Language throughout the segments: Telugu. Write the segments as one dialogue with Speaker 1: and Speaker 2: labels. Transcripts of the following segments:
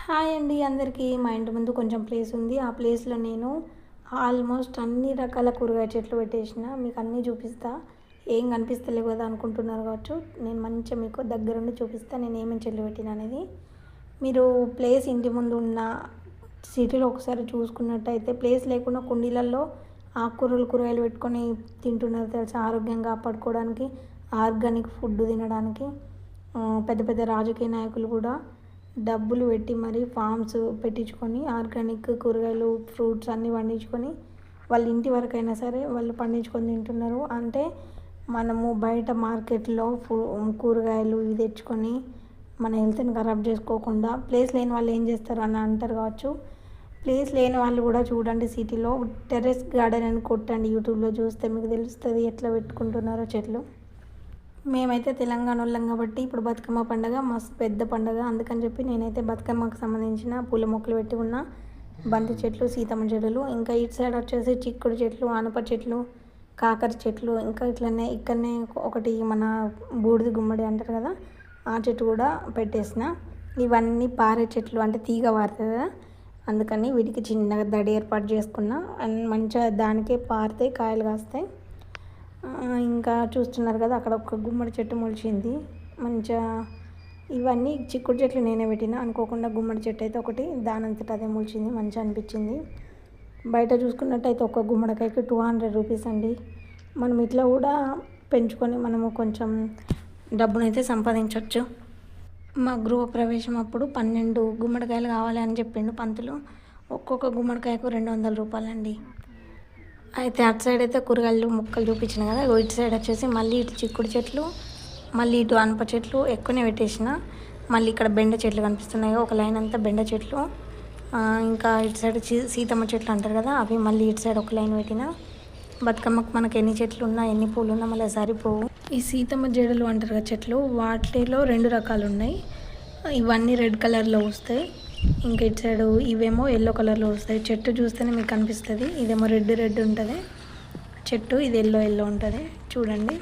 Speaker 1: హాయ్ అండి అందరికీ. మా ఇంటి ముందు కొంచెం ప్లేస్ ఉంది. ఆ ప్లేస్లో నేను ఆల్మోస్ట్ అన్ని రకాల కూరగాయ చెట్లు పెట్టేసిన. మీకు అన్నీ చూపిస్తా. ఏం కనిపిస్తలేవు కదా అనుకుంటున్నారు కావచ్చు. నేను మంచిగా మీకు దగ్గరుండి చూపిస్తా నేను ఏమేమి చెట్లు పెట్టిన అనేది. మీరు ప్లేస్ ఇంటి ముందు ఉన్న సిటీలో ఒకసారి చూసుకున్నట్టయితే ప్లేస్ లేకుండా కుండీలలో ఆకుకూరలు కూరగాయలు పెట్టుకొని తింటున్నారు తెలుసా, ఆరోగ్యంగా కాపాడుకోవడానికి, ఆర్గానిక్ ఫుడ్ తినడానికి. పెద్ద పెద్ద రాజకీయ నాయకులు కూడా డబ్బులు పెట్టి మరి ఫామ్స్ పెట్టించుకొని ఆర్గానిక్ కూరగాయలు ఫ్రూట్స్ అన్నీ పండించుకొని వాళ్ళ ఇంటి వరకైనా సరే వాళ్ళు పండించుకొని తింటున్నారు. అంటే మనము బయట మార్కెట్లో కూరగాయలు ఇవి తెచ్చుకొని మన హెల్త్ని ఖరాబ్ చేసుకోకుండా ప్లేస్ లేని వాళ్ళు ఏం చేస్తారు అని అంటారు కావచ్చు. ప్లేస్ లేని వాళ్ళు కూడా చూడండి, సిటీలో టెర్రస్ గార్డెన్ అని కొట్టండి, యూట్యూబ్లో చూస్తే మీకు తెలుస్తుంది ఎట్లా పెట్టుకుంటున్నారో చెట్లు. మేమైతే తెలంగాణ వాళ్ళం కాబట్టి ఇప్పుడు బతుకమ్మ పండుగ మస్తు పెద్ద పండుగ. అందుకని చెప్పి నేనైతే బతుకమ్మకు సంబంధించిన పూల మొక్కలు పెట్టి ఉన్న బంతి చెట్లు, సీతమ్మ చెట్లు, ఇంకా ఇటు సైడ్ వచ్చేసి చిక్కుడు చెట్లు, ఆనప చెట్లు, కాకర చెట్లు, ఇంకా ఇట్లనే ఇక్కడనే ఒకటి మన బూడిద గుమ్మడి అంటారు కదా, ఆ చెట్టు కూడా పెట్టేసిన. ఇవన్నీ పారే చెట్లు, అంటే తీగ పారుతుంది కదా, అందుకని వీటికి చిన్నగా దడి ఏర్పాటు చేసుకున్నా. అండ్ మంచిగా దానికే పారితే కాయలు కాస్తాయి. ఇంకా చూస్తున్నారు కదా అక్కడ ఒక గుమ్మడి చెట్టు మొలిచింది మంచిగా. ఇవన్నీ చిక్కుడు చెట్లు నేనే పెట్టిన. అనుకోకుండా గుమ్మడి చెట్టు అయితే ఒకటి దానంతట అదే మొలిచింది, మంచిగా అనిపించింది. బయట చూసుకున్నట్టయితే ఒక గుమ్మడికాయకి 200 రూపీస్ అండి. మనం ఇట్లా కూడా పెంచుకొని మనము కొంచెం డబ్బునైతే సంపాదించవచ్చు. మా గృహప్రవేశం అప్పుడు 12 గుమ్మడికాయలు కావాలి అని చెప్పిండు పంతులు. ఒక్కొక్క గుమ్మడికాయకు 200 రూపాయలండి. అయితే అటు సైడ్ అయితే కూరగాయలు ముక్కలు చూపించిన కదా, ఇటు సైడ్ వచ్చేసి మళ్ళీ ఇటు చిక్కుడు చెట్లు, మళ్ళీ ఇటు అనప చెట్లు ఎక్కువనే పెట్టేసిన. మళ్ళీ ఇక్కడ బెండ చెట్లు కనిపిస్తున్నాయి, ఒక లైన్ అంతా బెండ చెట్లు. ఇంకా ఇటు సైడ్ సీతమ్మ చెట్లు అంటారు కదా, అవి మళ్ళీ ఇటు సైడ్ ఒక లైన్ పెట్టిన. బతుకమ్మకు మనకు ఎన్ని చెట్లు ఉన్నా ఎన్ని పూలు ఉన్నా మళ్ళీ సరిపోవు. ఈ సీతమ్మ జడలు అంటారు కదా చెట్లు, వాటిలో 2 రకాలు ఉన్నాయి. ఇవన్నీ రెడ్ కలర్లో వస్తాయి. ఇంకా ఇటు సైడ్ ఇవేమో ఎల్లో కలర్లో వస్తాయి. చెట్టు చూస్తేనే మీకు కనిపిస్తుంది. ఇదేమో రెడ్ ఉంటుంది చెట్టు, ఇది ఎల్లో ఉంటుంది చూడండి.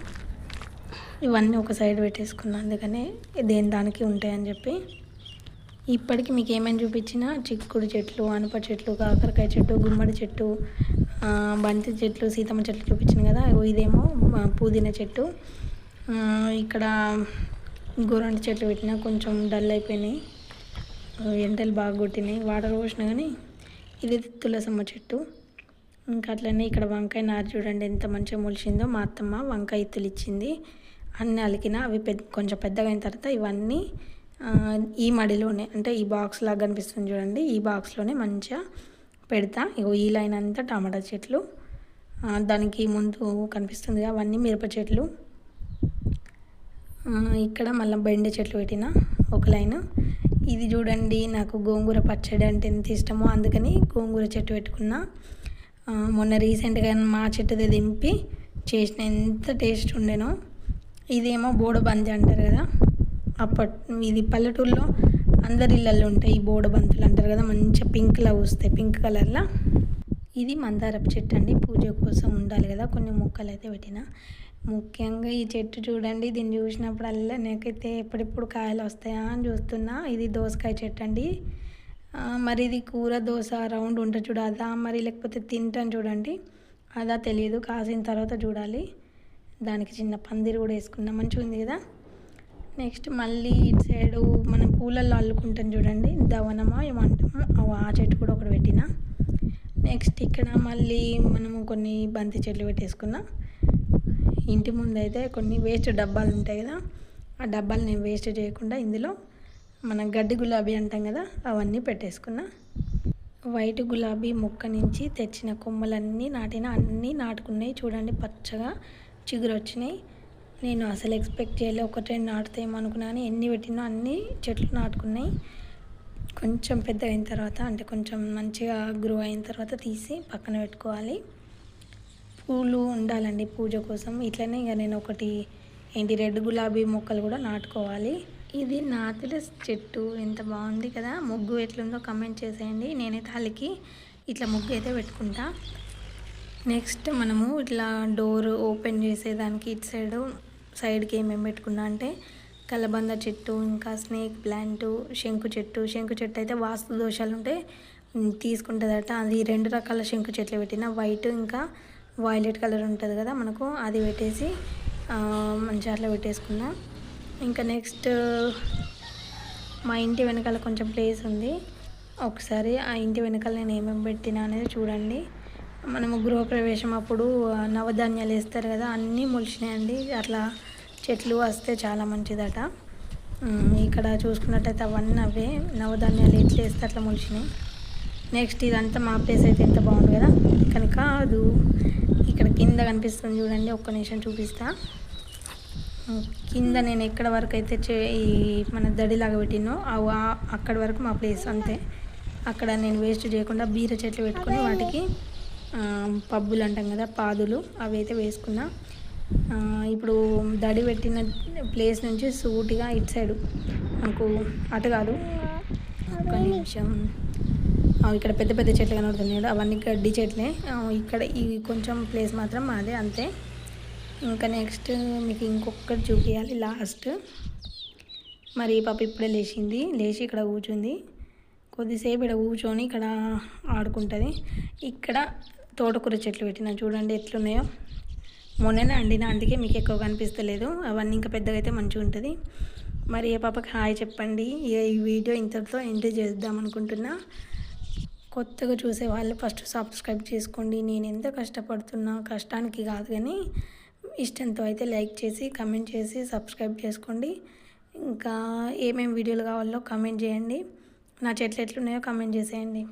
Speaker 1: ఇవన్నీ ఒక సైడ్ పెట్టేసుకున్నాను, అందుకనే దేని దానికి ఉంటాయని చెప్పి. ఇప్పటికి మీకు ఏమైనా చూపించినా చిక్కుడు చెట్లు, అనప చెట్లు, కాకరకాయ చెట్టు, గుమ్మడి చెట్టు, బంతి చెట్లు, సీతమ్మ చెట్లు చూపించిన కదా. ఇదేమో పుదీనా చెట్టు. ఇక్కడ గోరంటి చెట్లు పెట్టినా కొంచెం డల్ అయిపోయినాయి, ఎండలు బాగా కొట్టినాయి, వాటర్ పోసినా కానీ. ఇది తులసమ్మ చెట్టు. ఇంకా అట్లనే ఇక్కడ వంకాయ నారు చూడండి ఎంత మంచిగా మొలిచిందో. మా అత్తమ్మ వంకాయ ఇత్తులు ఇచ్చింది, అన్నీ అలికిన. అవి కొంచెం పెద్దగా అయిన తర్వాత ఇవన్నీ ఈ మడిలోనే, అంటే ఈ బాక్స్ లాగా కనిపిస్తుంది చూడండి, ఈ బాక్స్లోనే మంచిగా పెడతా. ఇగో ఈ లైన్ అంతా టమాటా చెట్లు, దానికి ముందు కనిపిస్తుంది అవన్నీ మిరప చెట్లు. ఇక్కడ మళ్ళీ బెండ చెట్లు పెట్టిన ఒక లైన్. ఇది చూడండి, నాకు గోంగూర పచ్చడి అంటే ఎంత ఇష్టమో అందుకని గోంగూర చెట్టు పెట్టుకున్నా. మొన్న రీసెంట్గా మా చెట్టుదే దింపి చేసిన, ఎంత టేస్ట్ ఉండేనో. ఇదేమో బోడబంతి అంటారు కదా, ఇది పల్లెటూరులో అందరి ఇళ్ళల్లో ఉంటాయి ఈ బోడబంతులు అంటారు కదా, మంచిగా పింక్లా వస్తాయి, పింక్ కలర్లో. ఇది మందారపు చెట్టు అండి, పూజ కోసం ఉండాలి కదా, కొన్ని మొక్కలు అయితే పెట్టిన. ముఖ్యంగా ఈ చెట్టు చూడండి, దీన్ని చూసినప్పుడల్లా నాకైతే ఎప్పుడెప్పుడు కాయలు వస్తాయా అని చూస్తున్నా. ఇది దోసకాయ చెట్టు అండి. మరి ఇది కూర దోశ రౌండ్ ఉంటుంది చూడ, అదా మరి లేకపోతే తింటాను చూడండి, అదా తెలియదు. కాసిన తర్వాత చూడాలి. దానికి చిన్న పందిరి కూడా వేసుకున్నాం, మంచిగా ఉంది కదా. నెక్స్ట్ మళ్ళీ ఇటు సైడు మనం పూలల్లో అల్లుకుంటాం చూడండి, దవనమా ఏమంటాము, ఆ చెట్టు కూడా ఒకటి పెట్టిన. నెక్స్ట్ ఇక్కడ మళ్ళీ మనము కొన్ని బంతి చెట్లు పెట్టేసుకున్నాం. ఇంటి ముందు అయితే కొన్ని వేస్ట్ డబ్బాలు ఉంటాయి కదా, ఆ డబ్బాలు నేను వేస్ట్ చేయకుండా ఇందులో మనం గడ్డి గులాబీ అంటాం కదా, అవన్నీ పెట్టేసుకున్నా. వైట్ గులాబీ మొక్క నుంచి తెచ్చిన కొమ్మలన్నీ నాటిన, అన్నీ నాటుకున్నాయి చూడండి, పచ్చగా చిగురు వచ్చినాయి. నేను అసలు ఎక్స్పెక్ట్ చేయలే ఒకటే నాటుతాయేమో అనుకున్నాను, ఎన్ని పెట్టినా అన్ని చెట్లు నాటుకున్నాయి. కొంచెం పెద్ద అయిన తర్వాత, అంటే కొంచెం మంచిగా గ్రో అయిన తర్వాత తీసి పక్కన పెట్టుకోవాలి. పూలు ఉండాలండి పూజ కోసం. ఇట్లనే ఇక నేను ఒకటి రెడ్ గులాబీ మొక్కలు కూడా నాటుకోవాలి. ఇది నాతుల చెట్టు, ఎంత బాగుంది కదా. ముగ్గు ఎట్లుందో కమెంట్ చేసేయండి. నేనైతే అలికి ఇట్లా ముగ్గు అయితే పెట్టుకుంటా. నెక్స్ట్ మనము ఇట్లా డోర్ ఓపెన్ చేసేదానికి ఇటు సైడ్కి ఏమేమి పెట్టుకున్నా అంటే కలబంద చెట్టు, ఇంకా స్నేక్ ప్లాంట్, శంకు చెట్టు అయితే వాస్తు దోషాలు ఉంటే తీసుకుంటుందట. అది 2 రకాల శంకు చెట్లు పెట్టిన, వైట్ ఇంకా వైలెట్ కలర్ ఉంటుంది కదా మనకు, అది పెట్టేసి మంచిగా అట్లా పెట్టేసుకున్నా. ఇంకా నెక్స్ట్ మా ఇంటి వెనకాల కొంచెం ప్లేస్ ఉంది, ఒకసారి ఆ ఇంటి వెనకాల నేను ఏమేమి పెట్టినా అనేది చూడండి. మనము గృహప్రవేశం అప్పుడు నవధాన్యాలు వేస్తారు కదా, అన్నీ మొలిచినాయండి. అట్లా చెట్లు వస్తే చాలా మంచిదట. ఇక్కడ చూసుకున్నట్టయితే అవన్నీ అవే నవధాన్యాలు ఎట్లా వేస్తే అట్లా మొలిచినాయి. నెక్స్ట్ ఇదంతా మా ప్లేస్ అయితే ఎంత బాగుంది కదా, కానీ కాదు, ఇక్కడ కింద కనిపిస్తుంది చూడండి, ఒక్క నిమిషం చూపిస్తా. కింద నేను ఎక్కడ వరకు అయితే ఈ మన దడిలాగా పెట్టినో అక్కడి వరకు మా ప్లేస్ అంతే. అక్కడ నేను వేస్ట్ చేయకుండా బీర చెట్లు పెట్టుకొని వాటికి పబ్బులు అంటాం కదా, పాదులు, అవి అయితే వేసుకున్నా. ఇప్పుడు దడి పెట్టిన ప్లేస్ నుంచి సూటిగా ఇటు సైడు మనకు అటు కాదు, ఒక్క నిమిషం, ఇక్కడ పెద్ద పెద్ద చెట్లు కనబడుతున్నాయి, అవన్నీ గడ్డి చెట్లే. ఇక్కడ ఈ కొంచెం ప్లేస్ మాత్రం మాదే అంతే. ఇంకా నెక్స్ట్ మీకు ఇంకొకటి చూపించాలి లాస్ట్. మరి ఈ పాప ఇప్పుడే లేచి ఇక్కడ కూర్చుంది. కొద్దిసేపు ఇక్కడ కూర్చొని ఇక్కడ ఆడుకుంటుంది. ఇక్కడ తోటకూర చెట్లు పెట్టిన చూడండి ఎట్లున్నాయో, మొన్ననే అండిన, అందుకే మీకు ఎక్కువ కనిపిస్తలేదు. అవన్నీ ఇంకా పెద్దగా అయితే మంచిగా ఉంటుంది. మరి ఏ పాపకి హాయ్ చెప్పండి. ఈ వీడియో ఇంతటితో ఎంజాయ్ చేద్దాం అనుకుంటున్నా. కొత్తగా చూసే వాళ్ళు ఫస్ట్ సబ్స్క్రైబ్ చేసుకోండి. నేను ఎంత కష్టపడుతున్నా, కష్టానికి కాదు కానీ ఇష్టంతో అయితే లైక్ చేసి కమెంట్ చేసి సబ్స్క్రైబ్ చేసుకోండి. ఇంకా ఏమేమి వీడియోలు కావాలో కమెంట్ చేయండి. నా చెట్లు ఎట్లున్నాయో కమెంట్ చేసేయండి.